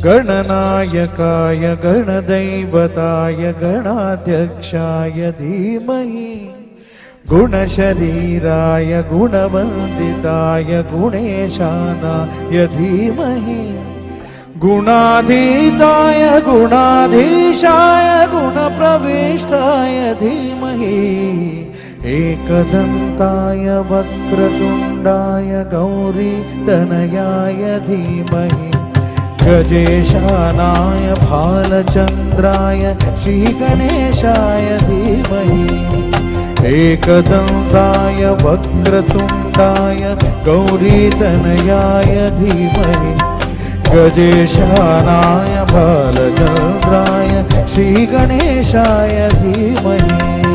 गणनायकाय गणदैवताय गणाध्यक्षाय धीमहि गुणशरीराय गुणवन्दिताय गुणेशानाय धीमहि गुणाधीताय गुणाधीशाय गुणप्रविष्टाय धीमहि एकदन्ताय वक्रतुण्डाय गौरीतनयाय धीमहि गजेशानाय भालचन्द्राय श्रीगणेशाय धीमहि एकदन्ताय वक्रतुण्डाय गौरीतनयाय धीमहि गजेशानाय भालचन्द्राय श्रीगणेशाय धीमहि